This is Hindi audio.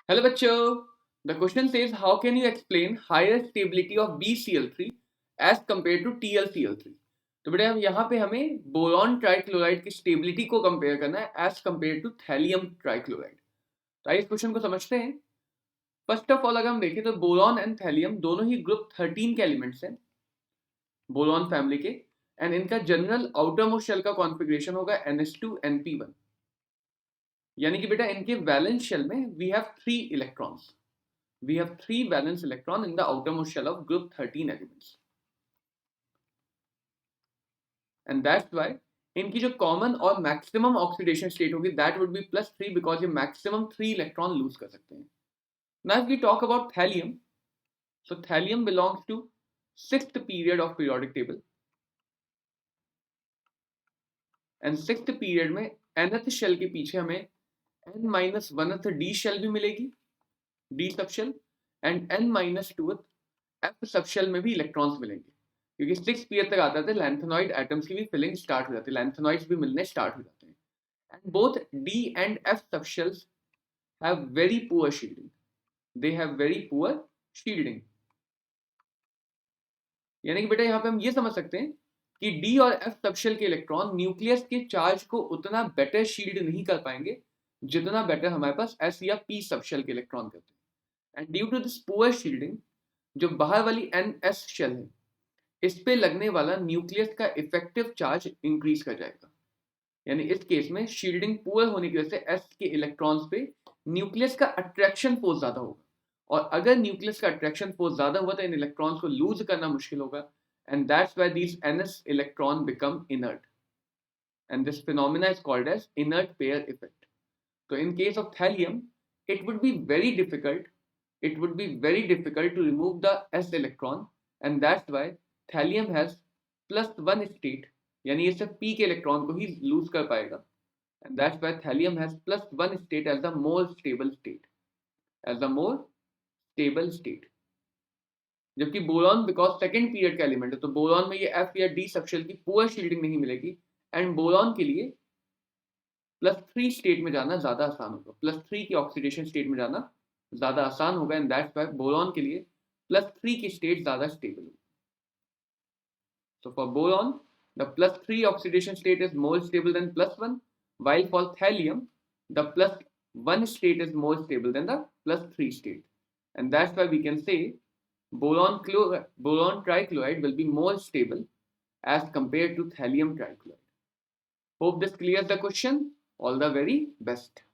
Hello bachcho. The question says how can you explain higher stability of BCl3 as compared to TlCl3? तो बेटा यहाँ पे हमें बोरॉन ट्राइक्लोराइड की स्टेबिलिटी को कंपेयर करना है as compared to thallium trichloride. तो आइए इस क्वेश्चन को समझते हैं। फर्स्ट ऑफ ऑल अगर हम देखें तो बोरॉन एंड थैलियम दोनों ही ग्रुप 13 के एलिमेंट्स हैं बोरॉन फैमिली के, एंड इनका जनरल आउटर मोस्ट शेल का कॉन्फ़िगरेशन होगा NH2NP1। यानी कि बेटा इनके वैलेंस शेल में we have 3 electrons. We have 3 valence electron in the outermost shell of group 13 elements, and that's why इनकी जो कॉमन और मैक्सिमम ऑक्सीडेशन स्टेट होगी दैट वुड बी +3 बिकॉज ये मैक्सिमम 3 इलेक्ट्रॉन लूज कर सकते हैं। Now if we talk about thallium, so thallium belongs to 6th period of periodic table, and 6th period में nth शेल के पीछे हमें n-1th d शेल भी मिलेगी, d subshell, and n-2th f subshell में भी इलेक्ट्रॉन्स मिलेंगे, क्योंकि 6 पीरियड तक आता है लैंथेनॉइड एटम्स की भी फिलिंग स्टार्ट हो जाती है, लैंथेनॉइड्स भी मिलने स्टार्ट हो जाते हैं। And both d and f subshells have very poor shielding, they have very poor shielding. यानी कि बेटा यहाँ पे हम ये समझ सकते हैं कि d और f सबशेल के इलेक्ट्रॉन न्यूक्लियस के चार्ज को उतना बेटर शील्ड नहीं कर पाएंगे जितना बेटर हमारे पास s या p सबशेल के इलेक्ट्रॉन करते हैं। And due to this poor shielding, जो बाहर वाली ns शेल है इस पे लगने वाला न्यूक्लियस का इफेक्टिव चार्ज इंक्रीज कर जाएगा। यानी इस केस में शील्डिंग पुअर होने की वजह से s के इलेक्ट्रॉन्स पे न्यूक्लियस का अट्रैक्शन फोर्स ज्यादा होगा, और अगर न्यूक्लियस का अट्रैक्शन फोर्स ज्यादा हुआ तो इन इलेक्ट्रॉन्स को लूज करना मुश्किल होगा, and that's why these ns electron become inert, and this phenomena is called as inert pair effect. तो in case of thallium it would be very difficult it would be very difficult to remove the s electron, and that's why thallium has +1 state, यानी ये सिर्फ p के इलेक्ट्रॉन को ही लूज कर पाएगा, and that's why thallium has +1 state as the more stable state, as the more stable state. जबकि बोरॉन बिकॉज सेकंड पीरियड का एलिमेंट है तो बोरॉन में ये f या d सबशेल की पुअर शील्डिंग नहीं मिलेगी, एंड बोरॉन के लिए +3 स्टेट में जाना ज्यादा आसान होगा, +3 की ऑक्सीडेशन स्टेट में जाना ज्यादा आसान होगा, एंड दैट्स व्हाई बोरॉन के लिए +3 की स्टेट ज्यादा स्टेबल होगी। So for boron, the +3 oxidation state is more stable than +1, while for thallium, the +1 state is more stable than the +3 state. And that's why we can say boron trichloride will be more stable as compared to thallium trichloride. Hope this clears the question. All the very best.